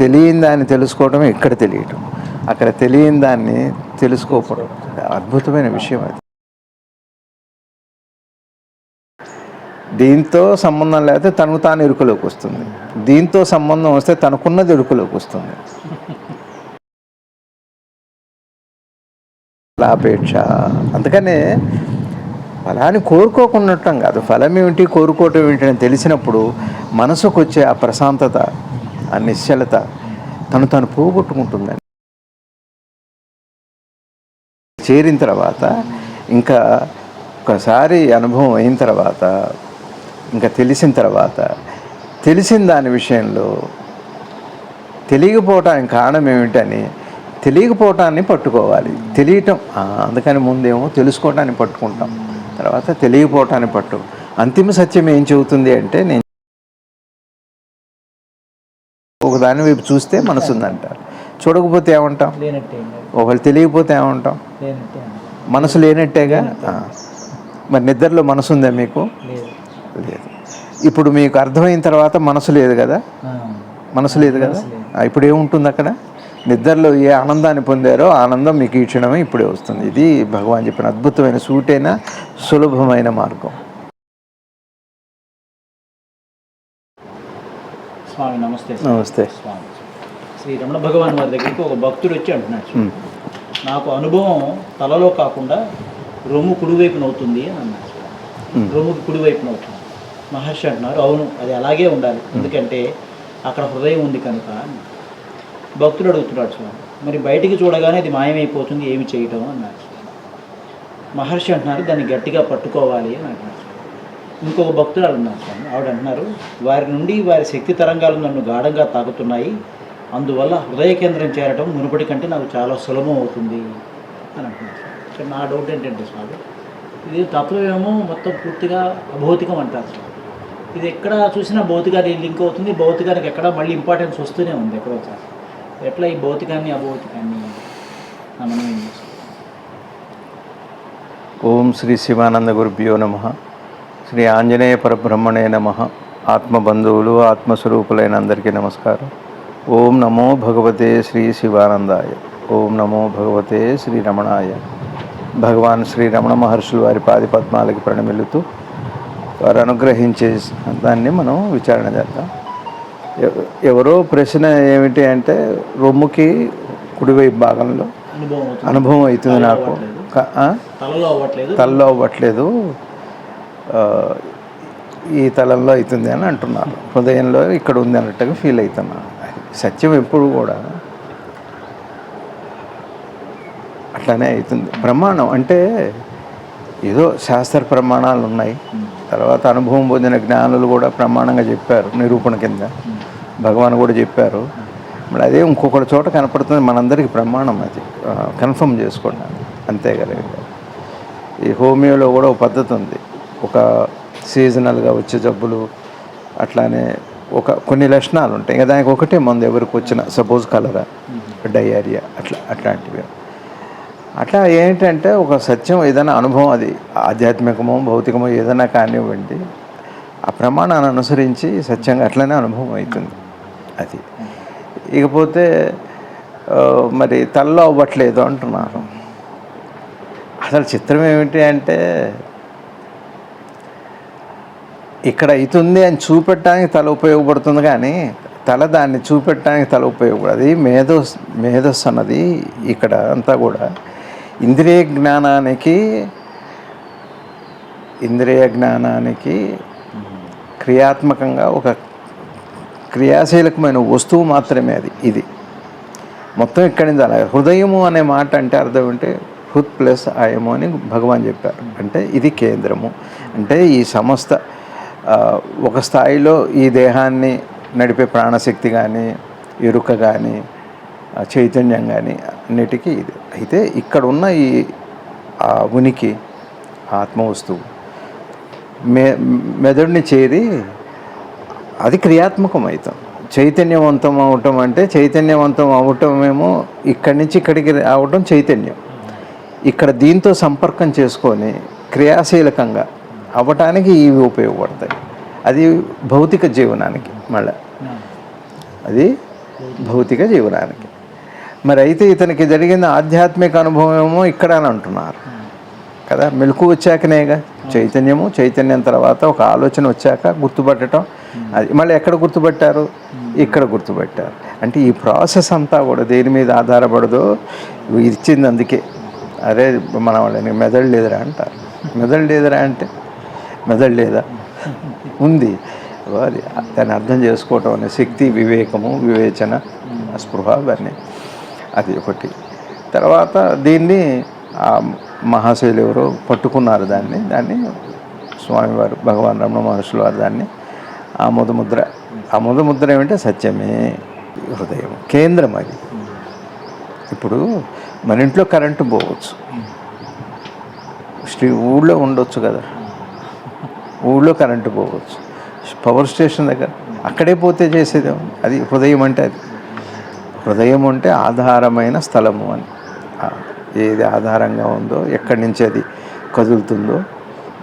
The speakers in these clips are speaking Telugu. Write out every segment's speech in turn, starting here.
తెలియని దాన్ని తెలుసుకోవటమే ఇక్కడ తెలియటం, అక్కడ తెలియని దాన్ని తెలుసుకోకపోవడం అద్భుతమైన విషయం. అది దీంతో సంబంధం లేకపోతే తనకు తాను ఎరుకలోకి వస్తుంది, దీంతో సంబంధం వస్తే తనకున్నది ఎరుకలోకి వస్తుంది. ఫలాపేక్ష. అందుకనే ఫలాన్ని కోరుకోకుండటం కాదు, ఫలం ఏమిటి కోరుకోవటం ఏమిటి అని తెలిసినప్పుడు మనసుకు వచ్చే ఆ ప్రశాంతత, ఆ నిశ్చలత తను పోగొట్టుకుంటుందని చేరిన తర్వాత, ఇంకా ఒకసారి అనుభవం అయిన తర్వాత, ఇంకా తెలిసిన దాని విషయంలో తెలియకపోవటానికి కారణం ఏమిటని తెలియకపోవటాన్ని పట్టుకోవాలి. తెలియటం అందుకని ముందేమో తెలుసుకోవటాన్ని పట్టుకుంటాం, తర్వాత తెలియకపోవటాన్ని అంతిమ సత్యం ఏం చెబుతుంది అంటే, నేను ఒకదాని వైపు చూస్తే మనసు ఉందంటారు, చూడకపోతే ఏమంటాం, ఒకళ్ళు తెలియకపోతే ఏమంటాం, మనసు లేనట్టేగా. మరి నిద్రలో మనసు ఉందా మీకు? లేదు. ఇప్పుడు మీకు అర్థమైన తర్వాత మనసు లేదు కదా, ఇప్పుడు ఏముంటుంది అక్కడ? నిద్రలో ఏ ఆనందాన్ని పొందారో ఆనందం మీకు ఈ క్షణమే ఇప్పుడే వస్తుంది. ఇది భగవాన్ చెప్పిన అద్భుతమైన సూటైన సులభమైన మార్గం. స్వామి నమస్తే. నమస్తే స్వామి. శ్రీ రమణ భగవాన్ వారి దగ్గరికి ఒక భక్తుడు వచ్చి అంటున్నాడు, నాకు అనుభవం తలలో కాకుండా రొమ్ము కుడివైపున అవుతుంది అని అన్నారు. రొమ్ముకి కుడివైపున అవుతుంది. మహర్షి అంటున్నారు, అవును అది అలాగే ఉండాలి, ఎందుకంటే అక్కడ హృదయం ఉంది కనుక. భక్తుడు అడుగుతున్నాడు, స్వామి మరి బయటికి చూడగానే అది మాయమైపోతుంది, ఏమి చేయటం అన్నారు. మహర్షి అంటున్నారు, దాన్ని గట్టిగా పట్టుకోవాలి అని అంటున్నారు. ఇంకొక భక్తుడు అన్నారు, స్వామి ఆవిడ అంటున్నారు, వారి నుండి వారి శక్తి తరంగాలు నన్ను గాఢంగా తాకుతున్నాయి, అందువల్ల హృదయ కేంద్రం చేరటం మునుపటి కంటే నాకు చాలా సులభం అవుతుంది అని అంటున్నారు. సో నా డౌట్ ఏంటంటే స్వామి, ఇది తత్వమేమో మొత్తం పూర్తిగా అభౌతికం అంటారు స్వామి. ఇది ఎక్కడ చూసినా భౌతికానికి లింక్ అవుతుంది, భౌతికానికి ఎక్కడ మళ్ళీ ఇంపార్టెన్స్ వస్తూనే ఉంది ఎక్కడో సార్. ఎట్లా ఈ భౌతికాన్ని అభౌతికాన్ని మనం ఏం చేస్తాం? ఓం శ్రీ శివానంద గురుభ్యో నమః. శ్రీ ఆంజనేయ పరబ్రహ్మణే నమః. ఆత్మబంధువులు ఆత్మస్వరూపులైన అందరికీ నమస్కారం. ఓం నమో భగవతే శ్రీ శివానందాయ. ఓం నమో భగవతే శ్రీ రమణాయ. భగవాన్ శ్రీ రమణ మహర్షులు వారి పాది పద్మాలకి ప్రణమిల్లుతూ వారు అనుగ్రహించే దాన్ని మనం విచారణ చేద్దాం. ఎవరో ప్రశ్న ఏమిటి అంటే, రొమ్ముకి కుడివైపు భాగంలో అనుభవం అవుతుంది నాకు, తలలో అవ్వట్లేదు, ఈ తలంలో అవుతుంది అని అంటున్నారు, హృదయంలో ఇక్కడ ఉంది అన్నట్టుగా ఫీల్ అవుతున్నారు. సత్యం ఎప్పుడు కూడా అట్లానే అవుతుంది. ప్రమాణం అంటే ఏదో శాస్త్ర ప్రమాణాలు ఉన్నాయి, తర్వాత అనుభవం పొందిన జ్ఞానులు కూడా ప్రమాణంగా చెప్పారు, నిరూపణ కింద భగవాన్ కూడా చెప్పారు. మరి అదే ఇంకొకటి చోట కనపడుతుంది, మనందరికీ ప్రమాణం అది కన్ఫర్మ్ చేసుకోండి అంతేగాని. ఈ హోమియోలో కూడా ఒక పద్ధతి ఉంది, ఒక సీజనల్గా వచ్చే జబ్బులు అట్లానే కొన్ని లక్షణాలు ఉంటాయి, ఇంకా దానికి ఒకటే మందు ఎవరికి వచ్చిన, సపోజ్ కలరా, డయేరియా, అట్లాంటివి. అట్లా ఏంటంటే ఒక సత్యం ఏదైనా అనుభవం, అది ఆధ్యాత్మికమో భౌతికమో ఏదైనా కానివ్వండి, ఆ ప్రమాణాన్ని అనుసరించి సత్యంగా అట్లనే అనుభవం అవుతుంది అది. ఇకపోతే మరి తలలో అవ్వట్లేదు అంటున్నారు. అసలు చిత్రం ఏమిటి అంటే, ఇక్కడ అవుతుంది అని చూపెట్టడానికి తల ఉపయోగపడుతుంది, కానీ తల దాన్ని చూపెట్టడానికి తల ఉపయోగపడదు. అది మేధస్సు అన్నది ఇక్కడ అంతా కూడా ఇంద్రియ జ్ఞానానికి క్రియాత్మకంగా ఒక క్రియాశీలకమైన వస్తువు మాత్రమే అది. ఇది మొత్తం ఇక్కడి నుంచి అలాగే. హృదయము అనే మాట అంటే అర్థం అంటే హృత్ ప్లస్ ఆయము అని భగవాన్ చెప్పారు. అంటే ఇది కేంద్రము, అంటే ఈ సమస్త ఒక స్థాయిలో ఈ దేహాన్ని నడిపే ప్రాణశక్తి కానీ, ఎరుక కానీ, చైతన్యం కానీ అన్నిటికీ ఇది. అయితే ఇక్కడ ఉన్న ఈ ఉనికి ఆత్మవస్తువు మెదడుని చేరి అది క్రియాత్మకం అవుతాం. చైతన్యవంతం అవటం అంటే, చైతన్యవంతం అవటమేమో ఇక్కడి నుంచి ఇక్కడికి అవటం చైతన్యం. ఇక్కడ దీంతో సంపర్కం చేసుకొని క్రియాశీలకంగా అవ్వటానికి ఇవి ఉపయోగపడతాయి. అది భౌతిక జీవనానికి మళ్ళీ అది భౌతిక జీవనానికి. మరి అయితే ఇతనికి జరిగిన ఆధ్యాత్మిక అనుభవం ఏమో ఇక్కడ అని అంటున్నారు కదా. మెలకు వచ్చాకనేగా చైతన్యం తర్వాత ఒక ఆలోచన వచ్చాక గుర్తుపట్టడం. అది మళ్ళీ ఎక్కడ గుర్తుపట్టారు? ఇక్కడ గుర్తుపట్టారు. అంటే ఈ ప్రాసెస్ అంతా కూడా దేని మీద ఆధారపడదో ఇచ్చింది. అందుకే అరే మన వాళ్ళని మెదడు లేదురా అంటారు. మెదడు లేదురా అంటే మెదడు లేదా, ఉంది. అది దాన్ని అర్థం చేసుకోవటం అనే శక్తి, వివేకము, వివేచన, స్పృహ, అవన్నీ అది ఒకటి. తర్వాత దీన్ని మహాశైలు ఎవరో పట్టుకున్నారు దాన్ని స్వామివారు, భగవాన్ రమణ మహర్షులు వారు దాన్ని ఆమోదముద్ర ఏమంటే సత్యమే, హృదయం కేంద్రం. అది ఇప్పుడు మన ఇంట్లో కరెంటు పోవచ్చు, ఊళ్ళో ఉండొచ్చు కదా, ఊళ్ళో కరెంటు పోవచ్చు, పవర్ స్టేషన్ దగ్గర అక్కడే పోతే చేసేదేమో. అది హృదయం అంటే. అది హృదయం అంటే ఆధారమైన స్థలము అని. ఏది ఆధారంగా ఉందో, ఎక్కడి నుంచి అది కదులుతుందో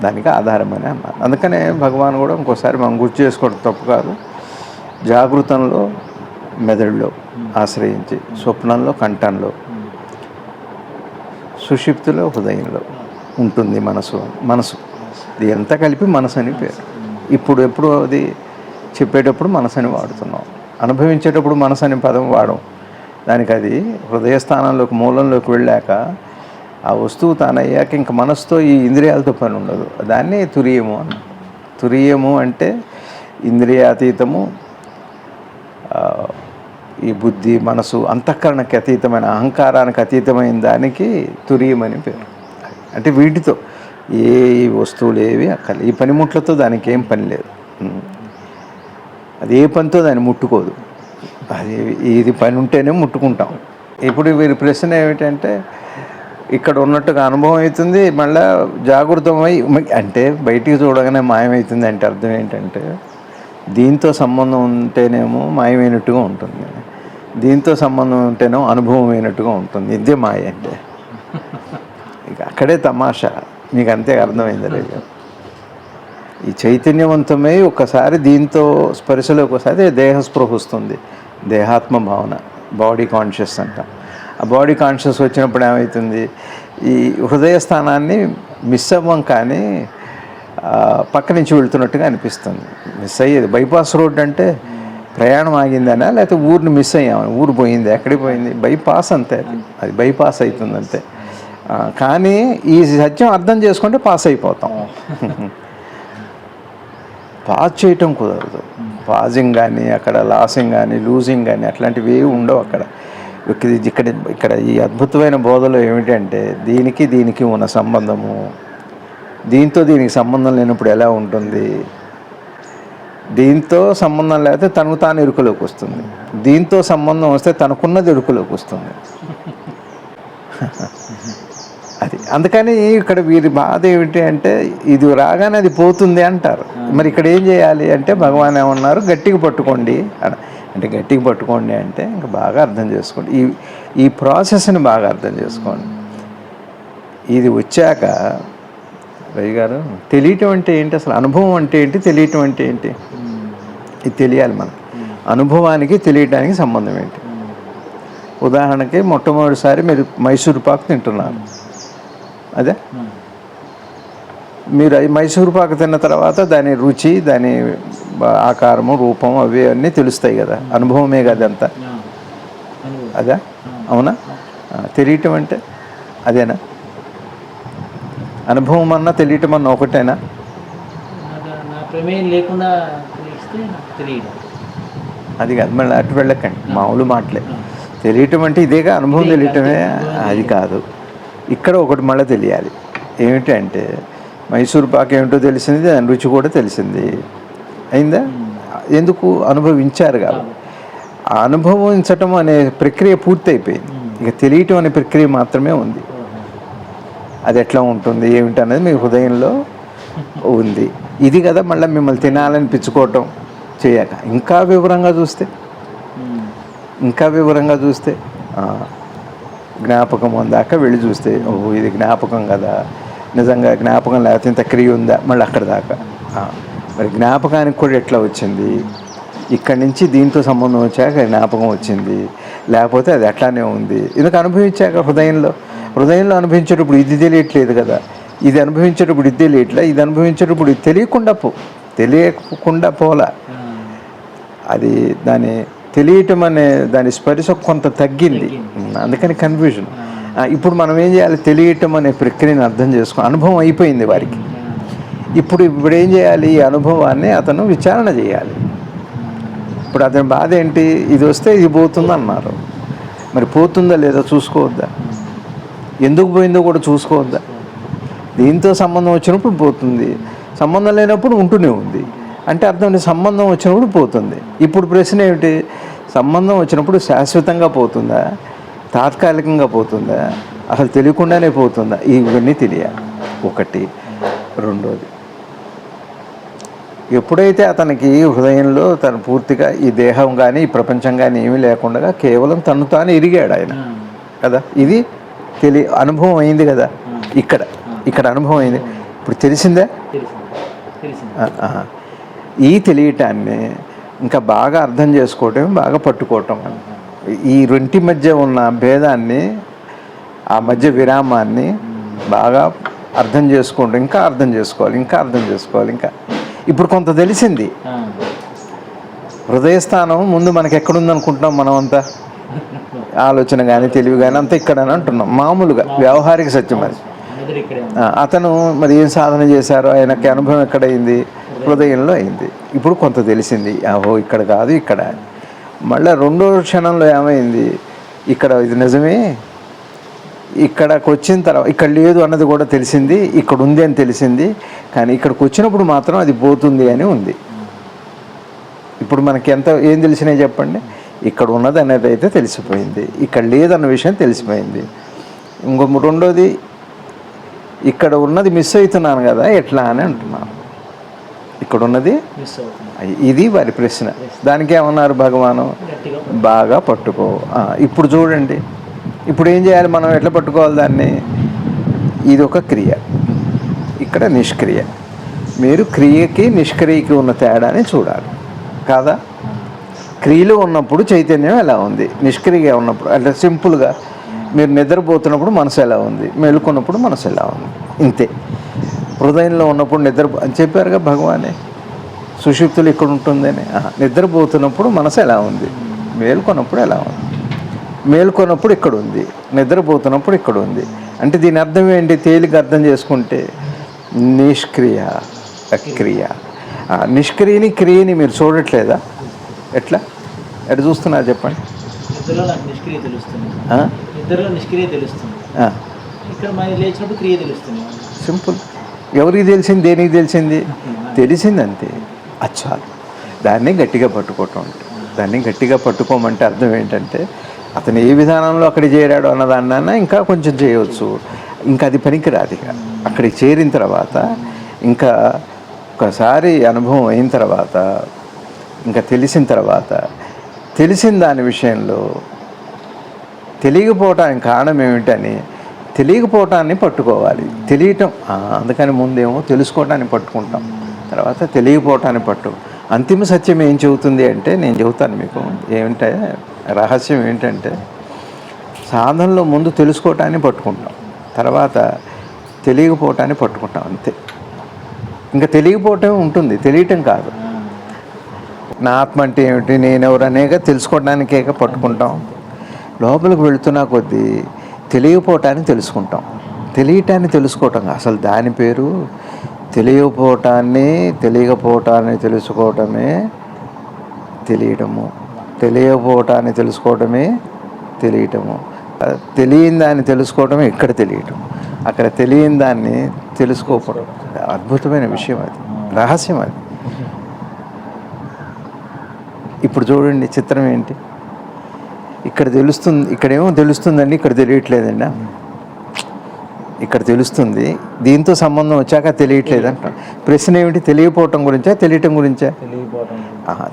దానికి ఆధారమని అన్నారు. అందుకనే భగవాన్ కూడా ఇంకోసారి మనం గుర్తు చేసుకోవడం తప్పు కాదు. జాగృతంలో మెదడులో ఆశ్రయించి, స్వప్నంలో కంఠంలో, సుషిప్తిలో హృదయంలో ఉంటుంది మనసు. ఇది ఎంత కలిపి మనసు అని పేరు. ఎప్పుడు అది చెప్పేటప్పుడు మనసు అని వాడుతున్నాం, అనుభవించేటప్పుడు మనసు అని పదం వాడం. దానికి అది హృదయస్థానంలోకి, మూలంలోకి వెళ్ళాక ఆ వస్తువు తానయ్యాక ఇంక మనసుతో, ఈ ఇంద్రియాలతో పని ఉండదు. దాన్ని తురియము అన్న. తురియము అంటే ఇంద్రియాతీతము, ఈ బుద్ధి, మనసు, అంతఃకరణకి అతీతమైన, అహంకారానికి అతీతమైన దానికి తురియమని పేరు. అంటే వీటితో ఏ వస్తువులు ఏవి అక్కర్లేదు. ఈ పనిముట్లతో దానికి ఏం పని లేదు. అది ఏ పనితో దాన్ని ముట్టుకోదు. అది ఇది పని ఉంటేనే ముట్టుకుంటాం. ఇప్పుడు వీరి ప్రశ్న ఏమిటంటే, ఇక్కడ ఉన్నట్టుగా అనుభవం అవుతుంది, మళ్ళీ జాగృతమై అంటే బయటికి చూడగానే మాయమవుతుంది. అంటే అర్థం ఏంటంటే, దీంతో సంబంధం ఉంటేనేమో మాయమైనట్టుగా ఉంటుంది, దీంతో సంబంధం ఉంటేనేమో అనుభవమైనట్టుగా ఉంటుంది. ఇదే మాయ అంటే. ఇక అక్కడే తమాషా. మీకు అంతే అర్థమైంది లేదు. ఈ చైతన్యవంతమై ఒక్కసారి దీంతో స్పర్శలోకి వస్తే దేహస్పృహ వస్తుంది. దేహాత్మ భావన, బాడీ కాన్షియస్ అంట. ఆ బాడీ కాన్షియస్ వచ్చినప్పుడు ఏమవుతుంది, ఈ హృదయ స్థానాన్ని మిస్ అవ్వం, కానీ పక్క నుంచి వెళ్తున్నట్టుగా అనిపిస్తుంది. మిస్ అయ్యేది. బైపాస్ రోడ్ అంటే ప్రయాణం ఆగిందనా, లేకపోతే ఊరిని మిస్ అయ్యామని, ఊరు పోయింది, ఎక్కడికి పోయింది, బైపాస్ అంతే. అది బైపాస్ అవుతుంది అంతే. కానీ ఈ సత్యం అర్థం చేసుకుంటే పాస్ అయిపోతాం. పాజ్ చేయటం కుదరదు. పాజింగ్ కానీ, అక్కడ లాసింగ్ కానీ, లూజింగ్ కానీ అట్లాంటివి ఏవి ఉండవు అక్కడ. ఇక్కడ ఈ అద్భుతమైన బోధలో ఏమిటంటే, దీనికి ఉన్న సంబంధము, దీనికి సంబంధం లేనప్పుడు ఎలా ఉంటుంది, దీంతో సంబంధం లేకపోతే తనకు తాను ఇరుకులోకి వస్తుంది, దీంతో సంబంధం వస్తే తనకున్నది ఇరుకులోకి వస్తుంది. అది అందుకని ఇక్కడ వీరి బాధ ఏమిటి అంటే, ఇది రాగానే అది పోతుంది అంటారు. మరి ఇక్కడ ఏం చేయాలి అంటే, భగవాన్ ఏమన్నారు, గట్టిగా పట్టుకోండి అంటే గట్టిగా పట్టుకోండి అంటే ఇంకా బాగా అర్థం చేసుకోండి. ఈ ప్రాసెస్ని బాగా అర్థం చేసుకోండి. ఇది వచ్చాక రవి గారు, తెలియటం అంటే ఏంటి, అసలు అనుభవం అంటే ఏంటి, తెలియటం అంటే ఏంటి, ఇది తెలియాలి మనకి. అనుభవానికి తెలియటానికి సంబంధం ఏంటి? ఉదాహరణకి మొట్టమొదటిసారి మీరు మైసూర్ పాక్ తింటున్నారు. అదే మీరు మైసూర్ పాకు తిన్న తర్వాత దాని రుచి, దాని ఆకారము, రూపం, అవి అన్నీ తెలుస్తాయి కదా. అనుభవమే కదా అంతా. అదే అవునా? తెలియటం అంటే అదేనా? అనుభవం అన్నా తెలియటం అన్నా ఒకటేనా? అది కాదు, మళ్ళీ అటు వెళ్ళకండి, మామూలు మాటలే. తెలియటం అంటే ఇదేగా, అనుభవం తెలియటమే. అది కాదు. ఇక్కడ ఒకటి మళ్ళీ తెలియాలి. ఏమిటంటే, మైసూర్ పాక్ ఏమిటో తెలిసింది, దాని రుచి కూడా తెలిసింది. అయిందా? ఎందుకు? అనుభవించారు కాబట్టి. ఆ అనుభవించటం అనే ప్రక్రియ పూర్తయిపోయింది. ఇక తెలియటం అనే ప్రక్రియ మాత్రమే ఉంది. అది ఎట్లా ఉంటుంది ఏమిటి అనేది మీ హృదయంలో ఉంది. ఇది కదా మళ్ళీ మిమ్మల్ని తినాలనిపించుకోవటం చేయక. ఇంకా వివరంగా చూస్తే జ్ఞాపకం అందాక వెళ్ళి చూస్తే, ఓహో ఇది జ్ఞాపకం కదా, నిజంగా జ్ఞాపకం లేకపోతే ఇంత క్రియ ఉందా, మళ్ళీ అక్కడ దాకా. మరి జ్ఞాపకానికి కూడా ఎట్లా వచ్చింది, ఇక్కడి నుంచి దీంతో సంబంధం వచ్చాక జ్ఞాపకం వచ్చింది, లేకపోతే అది అట్లానే ఉంది. ఎందుకు అనుభవించాక హృదయంలో అనుభవించేటప్పుడు ఇది తెలియట్లేదు కదా, ఇది అనుభవించేటప్పుడు ఇది తెలియట్లే, ఇది అనుభవించేటప్పుడు ఇది తెలియకుండా పోలా. అది దాని తెలియటం అనే దాని స్పర్శ కొంత తగ్గింది, అందుకని కన్ఫ్యూజన్. ఇప్పుడు మనం ఏం చేయాలి? తెలియటం అనే ప్రక్రియను అర్థం చేసుకో, అనుభవం అయిపోయింది వారికి. ఇప్పుడు ఏం చేయాలి? ఈ అనుభవాన్ని అతను విచారణ చేయాలి. ఇప్పుడు అతని బాధ ఏంటి? ఇది వస్తే ఇది పోతుంది అన్నారు, మరి పోతుందా లేదా చూసుకోవద్దా? ఎందుకు పోయిందో కూడా చూసుకోవద్దా? దీంతో సంబంధం వచ్చినప్పుడు పోతుంది, సంబంధం లేనప్పుడు ఉంటూనే ఉంది అంటే అర్థం సంబంధం వచ్చినప్పుడు పోతుంది. ఇప్పుడు ప్రశ్న ఏమిటి? సంబంధం వచ్చినప్పుడు శాశ్వతంగా పోతుందా, తాత్కాలికంగా పోతుందా, అసలు తెలియకుండానే పోతుందా? ఇవన్నీ తెలియాలి. ఒకటి. రెండోది, ఎప్పుడైతే అతనికి హృదయంలో తను పూర్తిగా ఈ దేహం కానీ ఈ ప్రపంచం కానీ ఏమీ లేకుండా కేవలం తను తాను ఎరిగాడు ఆయన కదా, ఇది అనుభవం అయింది కదా, ఇక్కడ అనుభవం అయింది. ఇప్పుడు తెలిసిందే. ఈ తెలియటాన్ని ఇంకా బాగా అర్థం చేసుకోవటం, బాగా పట్టుకోవటం, ఈ రెంటి మధ్య ఉన్న భేదాన్ని, ఆ మధ్య విరామాన్ని బాగా అర్థం చేసుకుంటూ ఇంకా అర్థం చేసుకోవాలి. ఇప్పుడు కొంత తెలిసింది. హృదయస్థానం ముందు మనకి ఎక్కడుంది అనుకుంటున్నాం మనం అంతా? ఆలోచన కానీ తెలివి కానీ అంతా ఇక్కడని అంటున్నాం మామూలుగా, వ్యవహారిక సత్యం అది. అతను మరి ఏం సాధన చేశారో, ఆయనకి అనుభవం ఎక్కడైంది? హృదయంలో అయింది. ఇప్పుడు కొంత తెలిసింది, ఓహో ఇక్కడ కాదు ఇక్కడ. మళ్ళీ రెండో క్షణంలో ఏమైంది? ఇక్కడ ఇది నిజమే, ఇక్కడికి వచ్చిన తర్వాత ఇక్కడ లేదు అన్నది కూడా తెలిసింది, ఇక్కడ ఉంది అని తెలిసింది, కానీ ఇక్కడికి వచ్చినప్పుడు మాత్రం అది పోతుంది అని ఉంది. ఇప్పుడు మనకి ఏం తెలిసినాయి చెప్పండి? ఇక్కడ ఉన్నది అనేది అయితే తెలిసిపోయింది, ఇక్కడ లేదన్న విషయం తెలిసిపోయింది. రెండోది, ఇక్కడ ఉన్నది మిస్ అవుతున్నాను కదా ఎట్లా అని అంటున్నాను. ఇక్కడ ఉన్నది ఇది వారి ప్రశ్న. దానికి ఏమన్నారు భగవాను? బాగా పట్టుకో. ఇప్పుడు చూడండి, ఇప్పుడు ఏం చేయాలి మనం? ఎట్లా పట్టుకోవాలి దాన్ని? ఇది ఒక క్రియ, ఇక్కడ నిష్క్రియ. మీరు క్రియకి నిష్క్రియకి ఉన్న తేడాని చూడాలి కాదా? క్రియలో ఉన్నప్పుడు చైతన్యం ఎలా ఉంది, నిష్క్రియగా ఉన్నప్పుడు అంటే సింపుల్గా మీరు నిద్రపోతున్నప్పుడు మనసు ఎలా ఉంది, మేలుకున్నప్పుడు మనసు ఎలా ఉంది, ఇంతే. హృదయంలో ఉన్నప్పుడు అని చెప్పారుగా భగవానే, సుషుప్తులు ఇక్కడ ఉంటుందని. నిద్రపోతున్నప్పుడు మనసు ఎలా ఉంది, మేలుకున్నప్పుడు ఎలా ఉంది, మేలుకున్నప్పుడు ఇక్కడ ఉంది, నిద్రపోతున్నప్పుడు ఇక్కడ ఉంది. అంటే దీని అర్థం ఏంటి? తేలిక అర్థం చేసుకుంటే నిష్క్రియ అక్రియ. నిష్క్రియని క్రియని మీరు చూడట్లేదా? ఎట్లా చూస్తున్నారు చెప్పండి? సింపుల్. ఎవరికి తెలిసింది, దేనికి తెలిసింది? తెలిసింది అంతే. అచ్చా, దాన్ని గట్టిగా పట్టుకోవటం. దాన్ని గట్టిగా పట్టుకోమంటే అర్థం ఏంటంటే అతను ఏ విధానంలో అక్కడ చేరాడు అన్నదాన్న ఇంకా కొంచెం చేయవచ్చు, ఇంకా అది పనికిరాదు. ఇక అక్కడికి చేరిన తర్వాత ఇంకా ఒకసారి అనుభవం అయిన తర్వాత ఇంకా తెలిసిన దాని విషయంలో తెలియకపోవటానికి కారణం ఏమిటని తెలియకపోవటాన్ని పట్టుకోవాలి. తెలియటం అందుకని ముందేమో తెలుసుకోవటాన్ని పట్టుకుంటాం, తర్వాత తెలియకపోవటాన్ని అంతిమ సత్యం ఏం చెబుతుంది అంటే, నేను చెబుతాను మీకు ఏమిటంటే, రహస్యం ఏంటంటే సాధనలో ముందు తెలుసుకోవటాన్ని పట్టుకుంటాం, తర్వాత తెలియకపోవటాన్ని పట్టుకుంటాం, అంతే. ఇంకా తెలియకపోవటం ఉంటుంది, తెలియటం కాదు. నా ఆత్మ అంటే ఏమిటి, నేనెవరు అనేక తెలుసుకోవడానికే పట్టుకుంటాం. లోపలికి వెళుతున్నా కొద్దీ తెలియకపోవటాన్ని తెలుసుకుంటాం, తెలియటాన్ని తెలుసుకోవటం. అసలు దాని పేరు తెలియకపోవటాన్ని తెలుసుకోవటమే తెలియటము, తెలియకపోవటాన్ని తెలుసుకోవటమే తెలియటము, తెలియని దాన్ని తెలుసుకోవటమే ఇక్కడ తెలియటం, అక్కడ తెలియని దాన్ని తెలుసుకోకపోవడం. అద్భుతమైన విషయం అది, రహస్యం అది. ఇప్పుడు చూడండి చిత్రం ఏంటి, ఇక్కడ తెలుస్తుంది, ఇక్కడేమో తెలుస్తుందండి, ఇక్కడ తెలియట్లేదండి. ఇక్కడ తెలుస్తుంది, దీంతో సంబంధం వచ్చాక తెలియట్లేదంట. ప్రశ్న ఏమిటి? తెలియకపోవటం గురించా తెలియటం గురించా?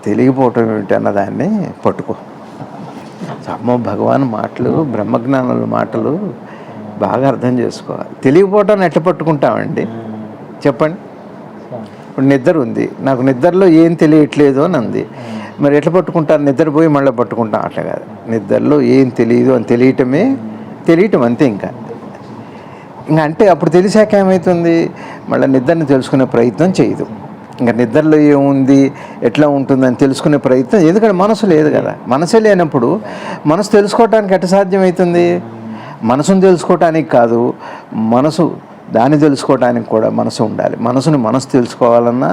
తెలియకపోవటం ఏమిటి అన్నదాన్ని పట్టుకో. అమ్మో, భగవాన్ మాటలు, బ్రహ్మజ్ఞానుల మాటలు బాగా అర్థం చేసుకోవాలి. తెలియకపోవటాన్ని ఎట్లా పట్టుకుంటామండి చెప్పండి? ఇప్పుడు నిద్ర ఉంది, నాకు నిద్రలో ఏం తెలియట్లేదు అని అంది. మరి ఎట్లా పట్టుకుంటారు? నిద్రపోయి మళ్ళీ పట్టుకుంటాం, అట్లా కాదు. నిద్రలో ఏం తెలియదు అని తెలియటం అంతే. ఇంకా అంటే అప్పుడు తెలిసాక ఏమవుతుంది, మళ్ళీ నిద్రని తెలుసుకునే ప్రయత్నం చేయదు. ఇంకా నిద్రలో ఏముంది, ఎట్లా ఉంటుందని తెలుసుకునే ప్రయత్నం, ఎందుకంటే మనసు లేదు కదా. మనసే లేనప్పుడు మనసు తెలుసుకోవటానికి ఎట్లా సాధ్యమవుతుంది? మనసును తెలుసుకోవటానికి కాదు, దాన్ని తెలుసుకోవటానికి కూడా మనసు ఉండాలి. మనసు తెలుసుకోవాలన్నా,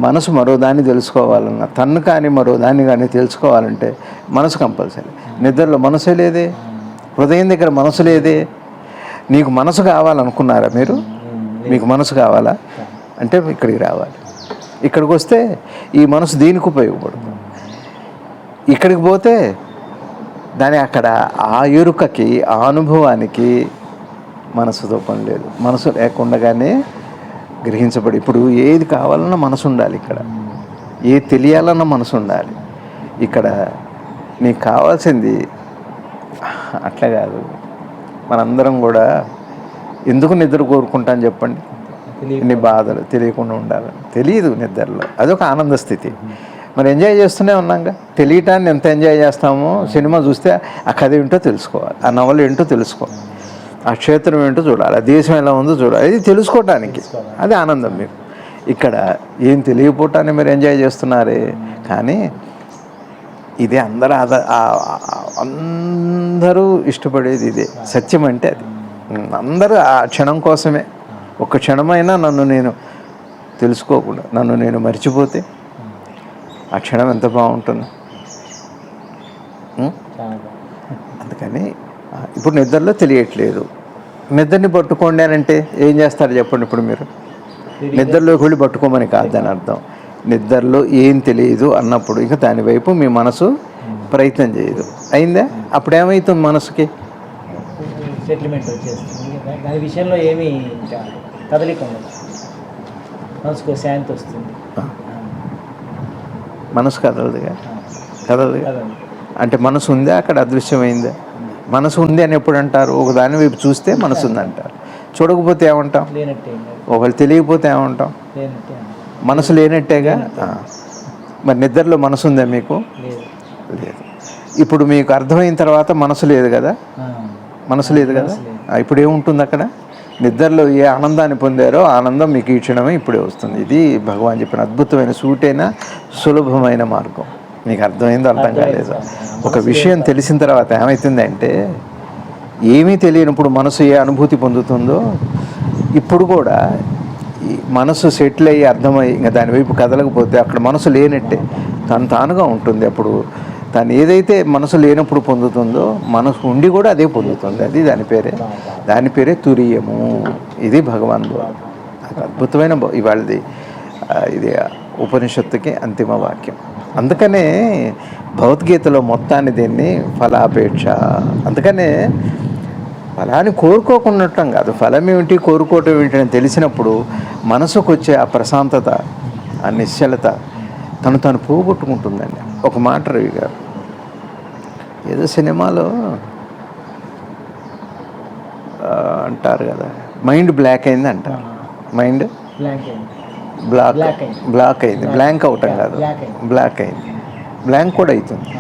మనసు మరో దాన్ని తెలుసుకోవాలన్నా, తన్ను కానీ మరో దాన్ని కానీ తెలుసుకోవాలంటే మనసు కంపల్సరీ. నిద్రలో మనసే లేదే, హృదయం దగ్గర మనసు లేదే. నీకు మనసు కావాలనుకున్నారా మీరు? మీకు మనసు కావాలా అంటే ఇక్కడికి రావాలి. ఇక్కడికి వస్తే ఈ మనసు దీనికి ఉపయోగపడుతుంది. ఇక్కడికి పోతే అక్కడ ఆ ఎరుకకి, ఆ అనుభవానికి మనసుతో పని లేదు. మనసు లేకుండానే గ్రహించబడి, ఇప్పుడు ఏది కావాలన్నా మనసు ఉండాలి. ఇక్కడ ఏది తెలియాలన్నా మనసు ఉండాలి. ఇక్కడ నీకు కావాల్సింది అట్లా కాదు. మనందరం కూడా ఎందుకు నిద్ర కోరుకుంటాను చెప్పండి? ఇన్ని బాధలు తెలియకుండా ఉండాలి. తెలియదు నిద్రలో, అదొక ఆనంద స్థితి. మరి ఎంజాయ్ చేస్తూనే ఉన్నాగా. తెలియటాన్ని ఎంత ఎంజాయ్ చేస్తామో, సినిమా చూస్తే ఆ కథ ఏంటో తెలుసుకోవాలి, ఆ నవల ఏంటో తెలుసుకోవాలి, ఆ క్షేత్రం ఏంటో చూడాలి, ఆ దేశం ఎలా ఉందో చూడాలి. ఇది తెలుసుకోవటానికి, అది ఆనందం. మీకు ఇక్కడ ఏం తెలియకపోవటాన్ని మీరు ఎంజాయ్ చేస్తున్నారే. కానీ ఇదే అందరూ ఇష్టపడేది ఇదే. సత్యం అంటే అది. అందరూ ఆ క్షణం కోసమే. ఒక్క క్షణమైనా నన్ను నేను తెలుసుకోకుండా, నన్ను నేను మర్చిపోతే ఆ క్షణం ఎంత బాగుంటుంది. అందుకని ఇప్పుడు నిద్రలో తెలియట్లేదు. నిద్రని పట్టుకోండి అని అంటే ఏం చేస్తారు చెప్పండి? ఇప్పుడు మీరు నిద్రలోకి వెళ్ళి పట్టుకోమని కాదని అర్థం. నిద్రలో ఏం తెలియదు అన్నప్పుడు ఇక దానివైపు మీ మనసు ప్రయత్నం చేయదు. అయిందా? అప్పుడేమవుతుంది? మనసుకి సెటిల్మెంట్ వచ్చేస్తుంది. దాని విషయంలో ఏమీ కదలిక ఉండదు. మనసుకు శాంతి వస్తుంది. మనసు కదలదుగా. అంటే మనసు ఉందా అక్కడ? అదృశ్యమైందా? మనసు ఉంది అని ఎప్పుడు అంటారు? ఒక దాని వైపు చూస్తే మనసు ఉందంటారు. చూడకపోతే ఏమంటాం? ఒకళ్ళు తెలియకపోతే ఏమంటాం? మనసు లేనట్టేగా. మరి నిద్రలో మనసు ఉందా మీకు? లేదు. ఇప్పుడు మీకు అర్థమైన తర్వాత మనసు లేదు కదా. మనసు లేదు కదా. ఇప్పుడు ఏముంటుంది అక్కడ? నిద్రలో ఏ ఆనందాన్ని పొందారో ఆనందం మీకు ఈ క్షణమే ఇప్పుడే వస్తుంది. ఇది భగవాన్ చెప్పిన అద్భుతమైన, సూటైన, సులభమైన మార్గం. మీకు అర్థమైందో అర్థం కాలేదు. ఒక విషయం తెలిసిన తర్వాత ఏమవుతుందంటే, ఏమీ తెలియనప్పుడు మనసు ఏ అనుభూతి పొందుతుందో, ఇప్పుడు కూడా ఈ మనసు సెటిల్ అయ్యి అర్థమయ్యి ఇంకా దానివైపు కదలకపోతే అక్కడ మనసు లేనట్టే, తానుగా ఉంటుంది. అప్పుడు తను ఏదైతే మనసు లేనప్పుడు పొందుతుందో, మనసు ఉండి కూడా అదే పొందుతుంది. అది దాని పేరే తురియము. ఇది భగవాన్ అద్భుతమైన ఇవాళది ఇది ఉపనిషత్తుకి అంతిమ వాక్యం. అందుకనే భగవద్గీతలో మొత్తాన్ని దీన్ని ఫలాపేక్ష. అందుకనే ఫలాన్ని కోరుకోకుండటం కాదు, ఫలం ఏమిటి, కోరుకోవటం ఏమిటి అని తెలిసినప్పుడు మనసుకు వచ్చే ఆ ప్రశాంతత, ఆ నిశ్చలత తను పోగొట్టుకుంటుందండి. ఒక మాట రవి గారు ఏదో సినిమాలో అంటారు కదా, మైండ్ బ్లాక్ అయింది అంటారు. మైండ్ బ్లాక్ అయింది. బ్లాంక్ అవటం కాదు, బ్లాక్ అయింది. బ్లాంక్ కూడా అవుతుంది.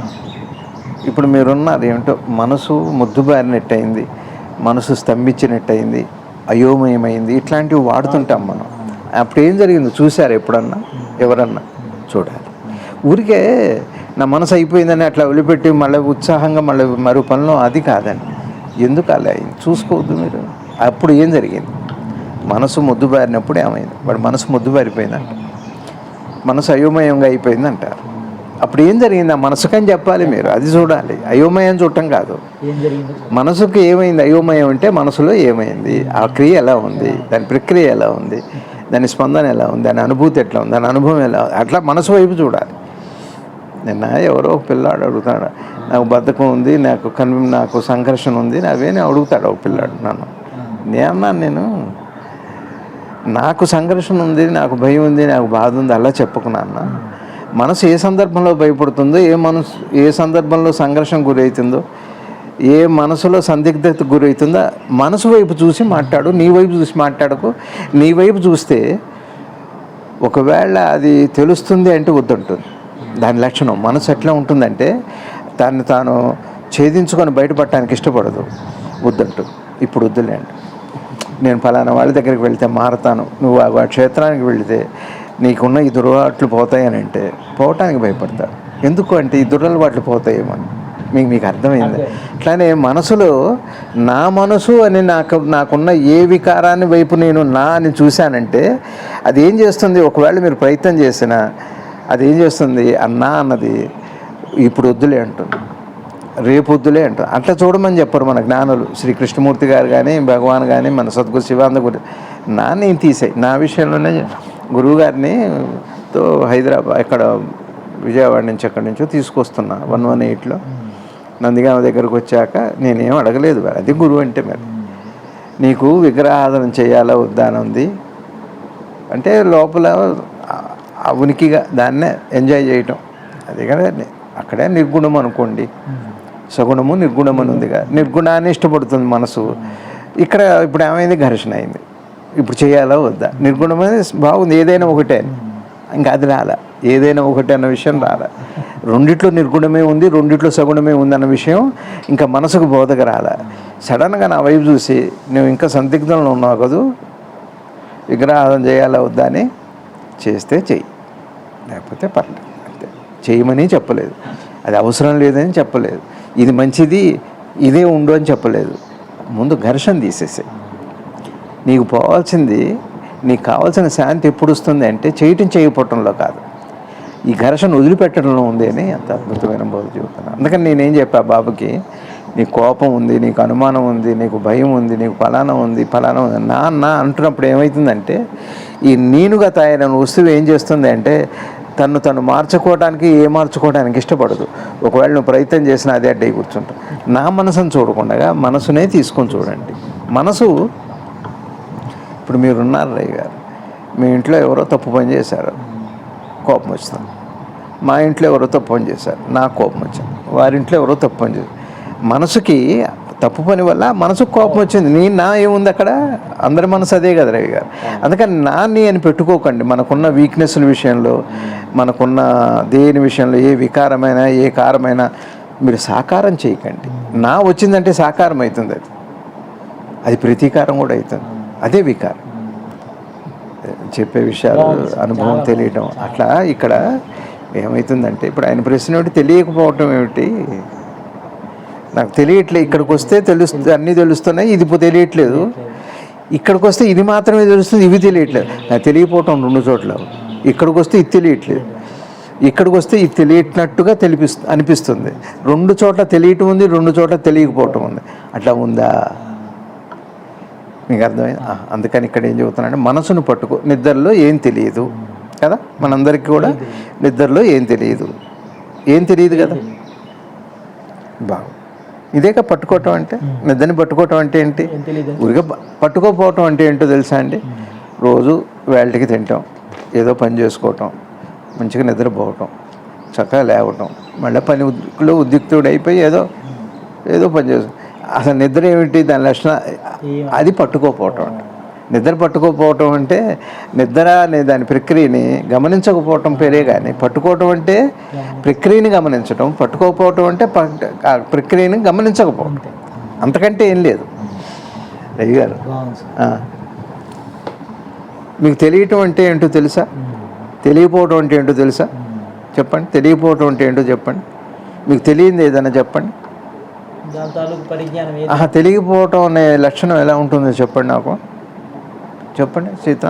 ఇప్పుడు మీరున్నారు ఏమిటో, మనసు ముద్దుబారినట్టు అయింది, మనసు స్తంభించినట్టు అయింది, అయోమయమైంది, ఇట్లాంటివి వాడుతుంటాం మనం. అప్పుడు ఏం జరిగిందో చూశారు ఎప్పుడన్నా? ఎవరన్నా చూడాలి. ఊరికే నా మనసు అయిపోయిందని అట్లా వదిలిపెట్టి మళ్ళీ ఉత్సాహంగా మళ్ళీ మరో పనిలో అది కాదండి. ఎందుకు అలా అయింది చూసుకోవద్దు మీరు. అప్పుడు ఏం జరిగింది? మనసు ముద్దుబారినప్పుడు ఏమైంది? వాడు మనసు ముద్దుబారిపోయిందంట, మనసు అయోమయంగా అయిపోయింది అంటారు. అప్పుడు ఏం జరిగింది ఆ మనసుకని చెప్పాలి మీరు, అది చూడాలి. అయోమయం చూడటం కాదు, మనసుకి ఏమైంది అయోమయం అంటే మనసులో ఏమైంది, ఆ క్రియ ఎలా ఉంది, దాని ప్రక్రియ ఎలా ఉంది, దాని స్పందన ఎలా ఉంది, దాని అనుభూతి ఎట్లా ఉంది, దాని అనుభవం ఎలా ఉంది, అట్లా మనసు వైపు చూడాలి. నిన్న ఎవరో ఒక పిల్లాడు అడుగుతాడు, నాకు బద్ధకం ఉంది, నాకు సంఘర్షణ ఉంది, అవేనే అడుగుతాడు ఒక పిల్లాడు నన్ను. నేను నాకు సంఘర్షణ ఉంది, నాకు భయం ఉంది, నాకు బాధ ఉంది అలా చెప్పుకున్నాను. మనసు ఏ సందర్భంలో భయపడుతుందో, ఏ సందర్భంలో సంఘర్షణ గురవుతుందో, ఏ మనసులో సందిగ్ధతకు గురవుతుందో మనసు వైపు చూసి మాట్లాడు, నీ వైపు చూసి మాట్లాడకు. నీ వైపు చూస్తే ఒకవేళ అది తెలుస్తుంది అంటే వద్దంటుంది. దాని లక్షణం మనసు ఎట్లా ఉంటుందంటే దాన్ని తాను ఛేదించుకొని బయటపడటానికి ఇష్టపడదు, వద్దంటుంది. ఇప్పుడు వద్దులేండి, నేను ఫలానా వాళ్ళ దగ్గరికి వెళ్తే మారతాను, నువ్వు ఆ క్షేత్రానికి వెళితే నీకున్న ఈ దురలవాట్లు పోతాయని అంటే పోవటానికి భయపడతాడు. ఎందుకు అంటే ఈ దురలవాట్లు పోతాయేమని. మీకు అర్థమైంది. అట్లానే మనసులో నా మనసు అని నాకున్న ఏ వికారాన్ని వైపు నేను నా అని చూశానంటే అది ఏం చేస్తుంది, ఒకవేళ మీరు ప్రయత్నం చేసినా అది ఏం చేస్తుంది, అన్నా అన్నది ఇప్పుడు వద్దులే అంటుంది, రేపు వద్దులే అంటుంది. అట్లా చూడమని చెప్పరు మన జ్ఞానులు. శ్రీ కృష్ణమూర్తి గారు కానీ భగవాన్ కానీ మన సద్గురు శివానంద గురు నేను తీసాయి నా విషయంలోనే. గురువుగారిని తో హైదరాబాద్ ఇక్కడ విజయవాడ నుంచి ఎక్కడి నుంచో తీసుకొస్తున్నా 118లో నందిగామ దగ్గరకు వచ్చాక నేనేం అడగలేదు, అది గురువు అంటే మరి నీకు విగ్రహాధన చేయాలా వద్దా అని ఉంది అంటే లోపల ఆ ఉనికిగా దాన్నే ఎంజాయ్ చేయటం. అది కదా అక్కడే నిర్గుణం అనుకోండి, సగుణము నిర్గుణం అని ఉందిగా, నిర్గుణాన్ని ఇష్టపడుతుంది మనసు. ఇక్కడ ఇప్పుడు ఏమైంది, ఘర్షణ అయింది. ఇప్పుడు చేయాలా వద్దా, నిర్గుణమని బాగుంది, ఏదైనా ఒకటే, ఇంకా అది రాలా, ఏదైనా ఒకటే అన్న విషయం రాలా. రెండిట్లో నిర్గుణమే ఉంది, రెండిట్లో సగుణమే ఉంది అన్న విషయం ఇంకా మనసుకు బోధగా రాలా. సడన్గా నా వైపు చూసి నువ్వు ఇంకా సందిగ్ధంలో ఉన్నావు కదూ, విగ్రహాధన చేయాలా వద్దా అని చేస్తే చెయ్యి, లేకపోతే పర్లేదు అంతే. చేయమని చెప్పలేదు, అది అవసరం లేదని చెప్పలేదు, ఇది మంచిది ఇదే ఉండు అని చెప్పలేదు. ముందు ఘర్షణ తీసేసాయి. నీకు పోవాల్సింది, నీకు కావాల్సిన శాంతి ఎప్పుడు వస్తుంది అంటే చేయకపోవటంలో కాదు, ఈ ఘర్షణ వదిలిపెట్టడంలో ఉంది అని అంత అద్భుతమైన బోధ చెబుతున్నాను. అందుకని నేనేం చెప్పా బాబుకి, నీకు కోపం ఉంది, నీకు అనుమానం ఉంది, నీకు భయం ఉంది, నీకు ఫలానా ఉంది నా అంటున్నప్పుడు ఏమవుతుందంటే ఈ నేనుగా తయారైన వస్తువు ఏం చేస్తుంది అంటే తను మార్చుకోవడానికి మార్చుకోవడానికి ఇష్టపడదు. ఒకవేళ నువ్వు ప్రయత్నం చేసినా అదే అడ్డై కూర్చుంటావు. నా మనసును చూడకుండా మనసునే తీసుకొని చూడండి. మనసు ఇప్పుడు మీరున్నారు రయ్య గారు, మీ ఇంట్లో ఎవరో తప్పు పని చేశారు, కోపం వచ్చింది. మా ఇంట్లో ఎవరో తప్పు పని చేశారు, నాకు కోపం వచ్చింది. వారింట్లో ఎవరో తప్పు పని చేశారు, మనసుకి తప్పు పని వల్ల మనసుకు కోపం వచ్చింది. నా ఏముంది అక్కడ, అందరి మనసు అదే కదా రవి గారు. అందుకని నీ అని పెట్టుకోకండి. మనకున్న వీక్నెస్ల విషయంలో, మనకున్న దేని విషయంలో ఏ వికారమైనా ఏ కారమైనా మీరు సాకారం చేయకండి. నా వచ్చిందంటే సాకారం అవుతుంది, అది ప్రతీకారం కూడా అవుతుంది, అదే వికారం. చెప్పే విషయాలు అనుభవం తెలియటం అట్లా. ఇక్కడ ఏమవుతుందంటే ఇప్పుడు ఆయన ప్రశ్న ఏమిటి, తెలియకపోవటం ఏమిటి, నాకు తెలియట్లేదు. ఇక్కడికి వస్తే తెలుస్తుంది, అన్నీ తెలుస్తున్నాయి, ఇది తెలియట్లేదు. ఇక్కడికి వస్తే ఇది మాత్రమే తెలుస్తుంది, ఇవి తెలియట్లేదు. నాకు తెలియపోవటం రెండు చోట్ల. ఇక్కడికి వస్తే ఇది తెలియట్లేదు, ఇక్కడికి వస్తే ఇది తెలియట్నట్టుగా అనిపిస్తుంది. రెండు చోట్ల తెలియటం ఉంది, రెండు చోట్ల తెలియకపోవటం ఉంది. అట్లా ఉందా, మీకు అర్థమైంది? అందుకని ఇక్కడ ఏం చెబుతున్నానంటే మనసును పట్టుకో. నిద్రలో ఏం తెలియదు కదా, మనందరికీ కూడా నిద్రలో ఏం తెలియదు కదా. బాగు ఇదేక పట్టుకోవటం అంటే, నిద్రని పట్టుకోవటం అంటే ఏంటి, ఊరిగా పట్టుకోపోవటం అంటే ఏంటో తెలుసా అండి? రోజు వేళటికి తింటాం, ఏదో పని చేసుకోవటం, మంచిగా నిద్రపోవటం, చక్కగా లేవటం, మళ్ళీ పనిలో ఉద్యుక్తుడు అయిపోయి ఏదో పని చేసుకో. అసలు నిద్ర ఏమిటి, దాని లక్షణం అది పట్టుకోపోవటం అంటే. నిద్ర పట్టుకోపోవటం అంటే నిద్ర అనే దాని ప్రక్రియని గమనించకపోవటం పేరే. కానీ పట్టుకోవటం అంటే ప్రక్రియని గమనించడం, పట్టుకోకపోవటం అంటే ప్రక్రియని గమనించకపోవటం, అంతకంటే ఏం లేదు. రవి గారు మీకు తెలియటం అంటే ఏంటో తెలుసా, తెలియపోవటం అంటే ఏంటో తెలుసా చెప్పండి. తెలియపోవటం అంటే ఏంటో చెప్పండి, మీకు తెలియంది ఏదైనా చెప్పండి. తెలియకపోవటం అనే లక్షణం ఎలా ఉంటుందో చెప్పండి, నాకు చెప్పండి సీత.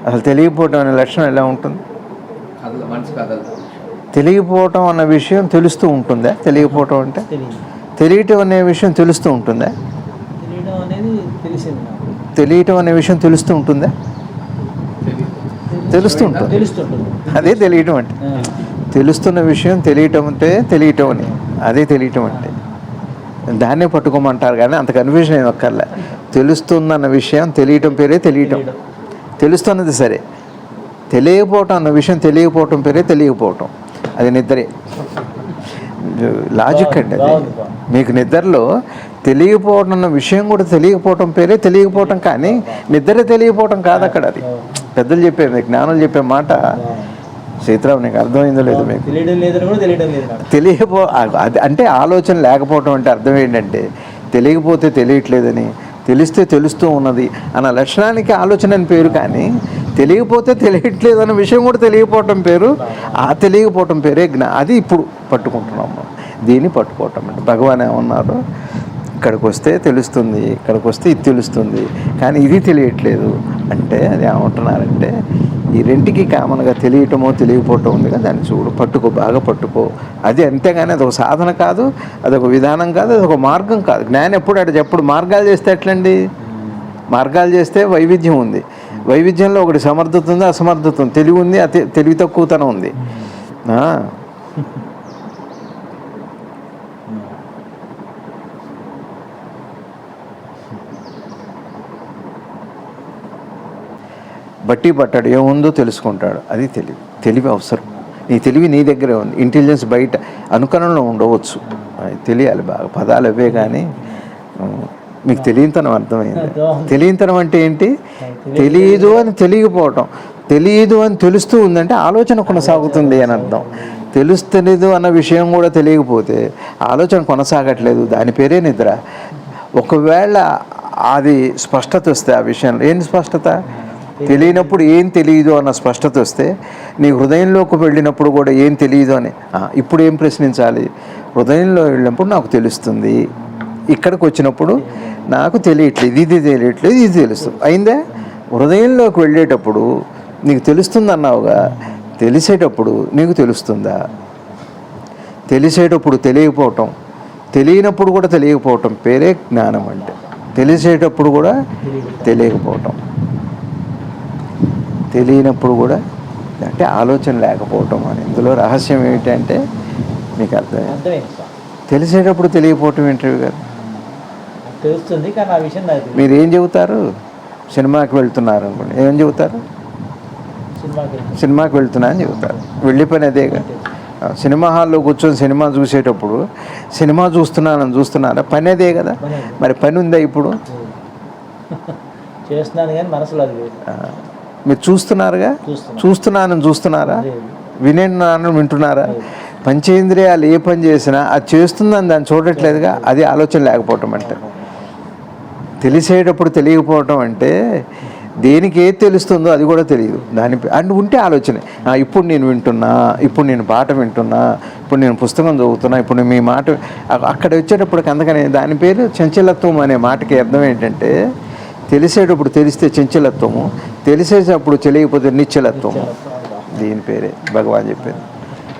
అసలు తెలియకపోవటం అనే లక్షణం ఎలా ఉంటుంది? తెలియకపోవటం అన్న విషయం తెలుస్తూ ఉంటుందా? తెలియకపోవటం అంటే తెలియటం అనే విషయం తెలుస్తూ ఉంటుందా? తెలియటం అనే విషయం తెలుస్తూ ఉంటుందా? తెలుస్తూ ఉంటుంది, అదే తెలియటం అంటే. తెలుస్తున్న విషయం తెలియటం అంటే తెలియటం అని, అదే తెలియటం అంటే. దాన్నే పట్టుకోమంటారు కానీ అంత కన్ఫ్యూజన్ ఏమి ఒక్కర్లే. తెలుస్తుందన్న విషయం తెలియటం పేరే తెలియటం. తెలుస్తున్నది సరే, తెలియకపోవటం అన్న విషయం తెలియకపోవటం పేరే తెలియకపోవటం, అది నిద్రే. లాజిక్ అండి అది. మీకు నిద్రలో తెలియకపోవటం అన్న విషయం కూడా తెలియకపోవటం పేరే తెలియకపోవటం, కానీ నిద్ర తెలియకపోవటం కాదు అక్కడ. అది పెద్దలు చెప్పే జ్ఞానులు చెప్పే మాట సీతారాం నీకు అర్థమైందో లేదో మీకు తెలియడం లేదని కూడా తెలియడం లేదు నాకు. అది అంటే ఆలోచన లేకపోవటం అంటే అర్థం ఏంటంటే తెలియకపోతే తెలియట్లేదని, తెలిస్తే తెలుస్తూ ఉన్నది అన్న లక్షణానికి ఆలోచన అని పేరు. కానీ తెలియకపోతే తెలియట్లేదు అన్న విషయం కూడా తెలియకపోవటం పేరు. ఆ తెలియకపోవటం పేరే అది ఇప్పుడు పట్టుకుంటున్నాం మనం. దీన్ని పట్టుకోవటం అంటే భగవాన్ ఏమన్నారు, ఇక్కడికి వస్తే తెలుస్తుంది, ఇక్కడికి వస్తే ఇది తెలుస్తుంది, కానీ ఇది తెలియట్లేదు అంటే అది ఏమంటున్నారంటే ఈ రెంటికి కామన్గా తెలియటమో తెలియకపోవటం ఉంది కదా, దాన్ని చూడు, పట్టుకో, బాగా పట్టుకో. అది అంతేగాని అదొక సాధన కాదు, అదొక విధానం కాదు, అదొక మార్గం కాదు. జ్ఞానం ఎప్పుడు మార్గాలు చేస్తే ఎట్లండి? మార్గాలు చేస్తే వైవిధ్యం ఉంది. వైవిధ్యంలో ఒకటి సమర్థత ఉంది, అసమర్థత ఉంది, తెలివి ఉంది, తెలివి తక్కువతనం ఉంది. బట్టి పట్టాడు, ఏముందో తెలుసుకుంటాడు. అది తెలివి అవసరం. నీ తెలివి నీ దగ్గరే ఉంది. ఇంటెలిజెన్స్ బయట అనుకరణలో ఉండవచ్చు. తెలియాలి బాగా. పదాలు అవే కానీ మీకు తెలియనితనం అర్థమైంది. తెలియనితనం అంటే ఏంటి? తెలియదు అని తెలియకపోవటం. తెలియదు అని తెలుస్తూ ఉందంటే ఆలోచన కొనసాగుతుంది అని అర్థం. తెలుస్తలేదు అన్న విషయం కూడా తెలియకపోతే ఆలోచన కొనసాగట్లేదు, దాని పేరే నిద్ర. ఒకవేళ అది స్పష్టత వస్తే ఆ విషయంలో, ఏంటి స్పష్టత? తెలియనప్పుడు ఏం తెలియదు అన్న స్పష్టత వస్తే, నీ హృదయంలోకి వెళ్ళినప్పుడు కూడా ఏం తెలియదు అని ఇప్పుడు ఏం ప్రశ్నించాలి? హృదయంలో వెళ్ళినప్పుడు నాకు తెలుస్తుంది, ఇక్కడికి వచ్చినప్పుడు నాకు తెలియట్లేదు, ఇది తెలియట్లేదు, ఇది తెలుస్తుంది. అయిందే? హృదయంలోకి వెళ్ళేటప్పుడు నీకు తెలుస్తుంది అన్నావుగా, తెలిసేటప్పుడు నీకు తెలుస్తుందా? తెలిసేటప్పుడు తెలియకపోవటం, తెలియనప్పుడు కూడా తెలియకపోవటం పేరే జ్ఞానం. అంటే తెలిసేటప్పుడు కూడా తెలియకపోవటం, తెలియనప్పుడు కూడా అంటే ఆలోచన లేకపోవటం అని. ఇందులో రహస్యం ఏమిటంటే మీకు అర్థమైంది. తెలిసేటప్పుడు తెలియకపోవటం ఏంటి గారు? తెలుస్తుంది కానీ ఆ విషయం మీరు ఏం చెబుతారు? సినిమాకి వెళ్తున్నారు అనుకోండి, ఏం చెబుతారు? సినిమాకి వెళ్తున్నా అని చెబుతారు. వెళ్ళి పని అదేగా. సినిమా హాల్లో కూర్చొని సినిమా చూసేటప్పుడు సినిమా చూస్తున్నారా? పని అదే కదా. మరి పని ఉందా ఇప్పుడు? చేస్తున్నాను కానీ మనసులో మీరు చూస్తున్నారుగా. చూస్తున్నారా? వింటున్నాను వింటున్నారా? పంచేంద్రియాలు ఏ పని చేసినా అది చేస్తుందని దాన్ని చూడట్లేదుగా. అది ఆలోచన లేకపోవటం అంటే. తెలిసేటప్పుడు తెలియకపోవటం అంటే దేనికి ఏది తెలుస్తుందో అది కూడా తెలియదు. అండ్ ఉంటే ఆలోచనే. ఇప్పుడు నేను వింటున్నా, ఇప్పుడు నేను పాట వింటున్నా, ఇప్పుడు నేను పుస్తకం చదువుతున్నా, ఇప్పుడు మీ మాట అక్కడ వచ్చేటప్పటికి. అందుకని దాని పేరు చంచలత్వం అనే మాటకి అర్థం ఏంటంటే, తెలిసేటప్పుడు తెలిస్తే చంచలత్వము, తెలిసేటప్పుడు తెలియకపోతే నిశ్చలత్వము. దీని పేరే భగవాన్ చెప్పేది.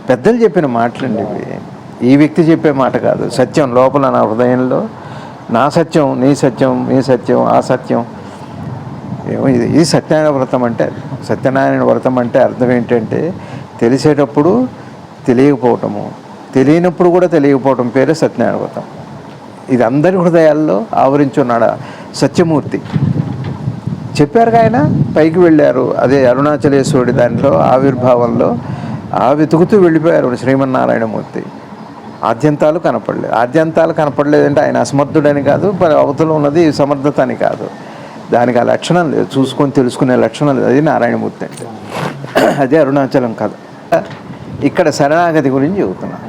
పెద్దలు చెప్పిన మాటలండి ఇవి. ఈ వ్యక్తి చెప్పే మాట కాదు. సత్యం లోపల నా హృదయంలో, నా సత్యం, నీ సత్యం, మీ సత్యం, ఆ సత్యం. ఏమో ఇది సత్యనారాయణ వ్రతం అంటే. సత్యనారాయణ వ్రతం అంటే అర్థం ఏంటంటే తెలిసేటప్పుడు తెలియకపోవటము, తెలియనప్పుడు కూడా తెలియకపోవటం పేరే సత్యనారాయణ వ్రతం. ఇది అందరి హృదయాల్లో ఆవరించున్నాడు సత్యమూర్తి. చెప్పారు ఆయన, పైకి వెళ్ళారు. అదే అరుణాచలేశ్వరుడి దాంట్లో ఆవిర్భావంలో వెతుకుతూ వెళ్ళిపోయారు శ్రీమన్నారాయణమూర్తి. ఆద్యంతాలు కనపడలేదంటే ఆయన అసమర్థుడని కాదు, అవతల ఉన్నది సమర్థత అని కాదు. దానికి ఆ లక్షణం లేదు, చూసుకొని తెలుసుకునే లక్షణం లేదు. అది నారాయణమూర్తి అంటే. అదే అరుణాచలం కథ. ఇక్కడ శరణాగతి గురించి చెబుతున్నారు,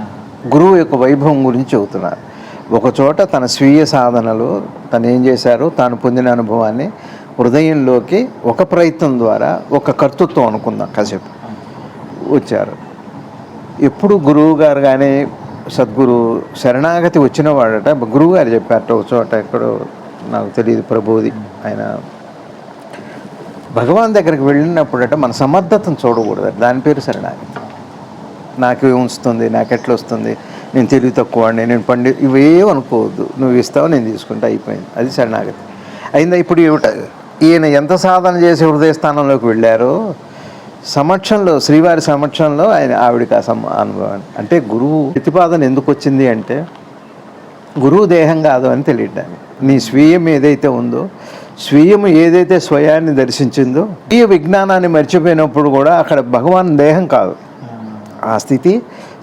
గురువు యొక్క వైభవం గురించి చెబుతున్నారు. ఒకచోట తన స్వీయ సాధనలు తను ఏం చేశారో, తాను పొందిన అనుభవాన్ని హృదయంలోకి ఒక ప్రయత్నం ద్వారా, ఒక కర్తృత్వం అనుకుందాం కాసేపు, వచ్చారు. ఎప్పుడు గురువు గారు కానీ సద్గురు శరణాగతి వచ్చిన వాడట, గురువు గారు చెప్పారట ఒక చోట, ఎక్కడో నాకు తెలియదు, ప్రబోధి. ఆయన భగవాన్ దగ్గరికి వెళ్ళినప్పుడట మన సమర్థతను చూడకూడదు, దాని పేరు శరణాగతి. నాకు ఉంచుతుంది, నాకు ఎట్లా వస్తుంది, నేను తెలివి తక్కువ వాడిని, నేను ఇవే అనుకోవద్దు. నువ్వు ఇస్తావు, నేను తీసుకుంటా, అయిపోయింది. అది శరణాగతి అయిందా? ఇప్పుడు ఈయన ఎంత సాధన చేసి హృదయ స్థానంలోకి వెళ్ళారో, సమక్షంలో, శ్రీవారి సమక్షంలో ఆవిడికి అనుభవం. అంటే గురువు ప్రతిపాదన ఎందుకు వచ్చింది అంటే, గురువు దేహం కాదు అని తెలియటానికి. నీ స్వీయం ఏదైతే ఉందో, స్వీయం ఏదైతే స్వయాన్ని దర్శించిందో, ఈ విజ్ఞానాన్ని మర్చిపోయినప్పుడు కూడా అక్కడ భగవాన్ దేహం కాదు. ఆ స్థితి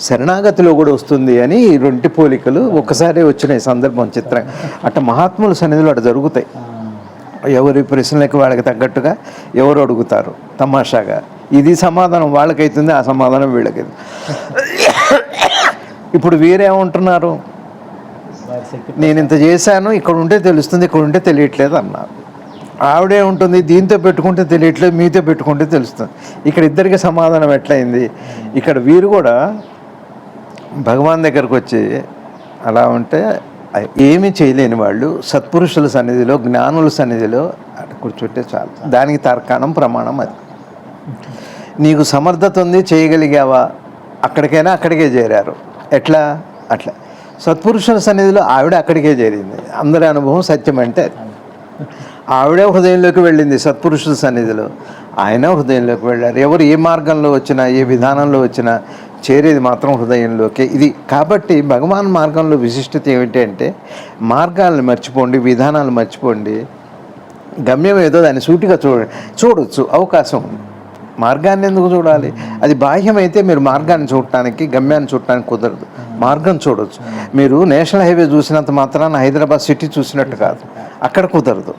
శరణాగతిలో కూడా వస్తుంది అని ఈ రెండు పోలికలు ఒక్కసారి వచ్చిన సందర్భం చిత్రంగా. అట్ట మహాత్ముల సన్నిధిలో అటు జరుగుతాయి. ఎవరి ప్రశ్నలకు వాళ్ళకి తగ్గట్టుగా ఎవరు అడుగుతారు తమాషాగా. ఇది సమాధానం వాళ్ళకైతుంది, ఆ సమాధానం వీళ్ళకైతుంది. ఇప్పుడు వీరేమంటున్నారు, వారి శక్తి నేను ఇంత చేశాను, ఇక్కడ ఉంటే తెలుస్తుంది, ఇక్కడ ఉంటే తెలియట్లేదు అన్నారు. ఆవిడే ఉంటుంది, దీంతో పెట్టుకుంటే తెలియట్లేదు, మీతో పెట్టుకుంటే తెలుస్తుంది. ఇక్కడ ఇద్దరికి సమాధానం ఎట్లయింది? ఇక్కడ వీరు కూడా భగవాన్ దగ్గరకు వచ్చి అలా ఉంటే ఏమీ చేయలేని వాళ్ళు సత్పురుషుల సన్నిధిలో, జ్ఞానుల సన్నిధిలో అటు కూర్చుంటే చాలు. దానికి తర్కాణం ప్రమాణం అది. నీకు సమర్థత ఉంది, చేయగలిగావా, అక్కడికైనా అక్కడికే చేరారు. ఎట్లా? అట్లా సత్పురుషుల సన్నిధిలో ఆవిడ అక్కడికే చేరింది. అందరి అనుభవం సత్యం అంటే ఆవిడే హృదయంలోకి వెళ్ళింది సత్పురుషుల సన్నిధిలో, ఆయన హృదయంలోకి వెళ్ళారు. ఎవరు ఏ మార్గంలో వచ్చినా, ఏ విధానంలో వచ్చినా చేరేది మాత్రం హృదయంలోకి. ఇది కాబట్టి భగవాన్ మార్గంలో విశిష్టత ఏమిటి అంటే, మార్గాలను మర్చిపోండి, విధానాలు మర్చిపోండి, గమ్యం ఏదో దాన్ని సూటిగా చూడొచ్చు, అవకాశం ఉంది. మార్గాన్ని ఎందుకు చూడాలి? అది బాహ్యమైతే మీరు మార్గాన్ని చూడటానికి, గమ్యాన్ని చూడటానికి కుదరదు. మార్గం చూడొచ్చు. మీరు నేషనల్ హైవే చూసినంత మాత్రాన హైదరాబాద్ సిటీ చూసినట్టు కాదు, అక్కడ కుదరదు.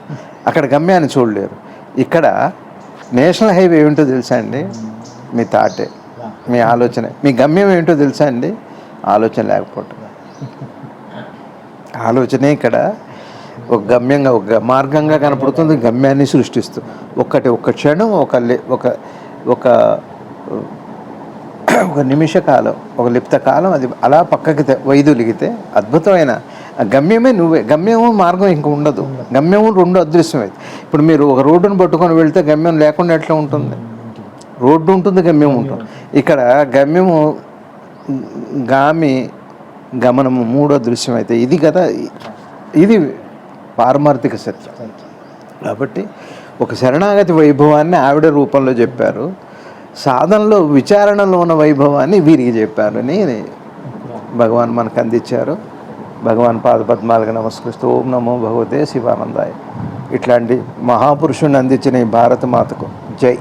అక్కడ గమ్యాన్ని చూడలేరు. ఇక్కడ నేషనల్ హైవే ఏమిటో తెలుసా అండి? మీ థాటే, మీ ఆలోచన. మీ గమ్యం ఏమిటో తెలుసా అండి? ఆలోచన లేకపోవటం. ఆలోచనే ఇక్కడ ఒక గమ్యంగా, ఒక మార్గంగా కనపడుతుంది, గమ్యాన్ని సృష్టిస్తూ. ఒక క్షణం, ఒక నిమిష కాలం, ఒక లిప్త కాలం అది అలా పక్కకి వైదొలిగితే అద్భుతమైన గమ్యమే నువ్వే. గమ్యము మార్గం ఇంక ఉండదు. గమ్యము రెండు అదృశ్యమైంది. ఇప్పుడు మీరు ఒక రోడ్డును పట్టుకొని వెళ్తే గమ్యం లేకుండా ఎట్లా ఉంటుంది? రోడ్డు ఉంటుంది, గమ్యం ఉంటుంది. ఇక్కడ గమ్యము, గామి, గమనము మూడో దృశ్యం అయితే ఇది కదా, ఇది పారమార్థిక సత్యం. కాబట్టి ఒక శరణాగతి వైభవాన్ని ఆవిడ రూపంలో చెప్పారు, సాధనలో విచారణలో ఉన్న వైభవాన్ని వీరికి చెప్పారని భగవాన్ మనకు అందించారు. భగవాన్ పాదపద్మాలకు నమస్కరిస్తూ ఓం నమో భగవతే శివానందాయ. ఇట్లాంటి మహాపురుషుని అందించిన ఈ భారత మాతకు జై.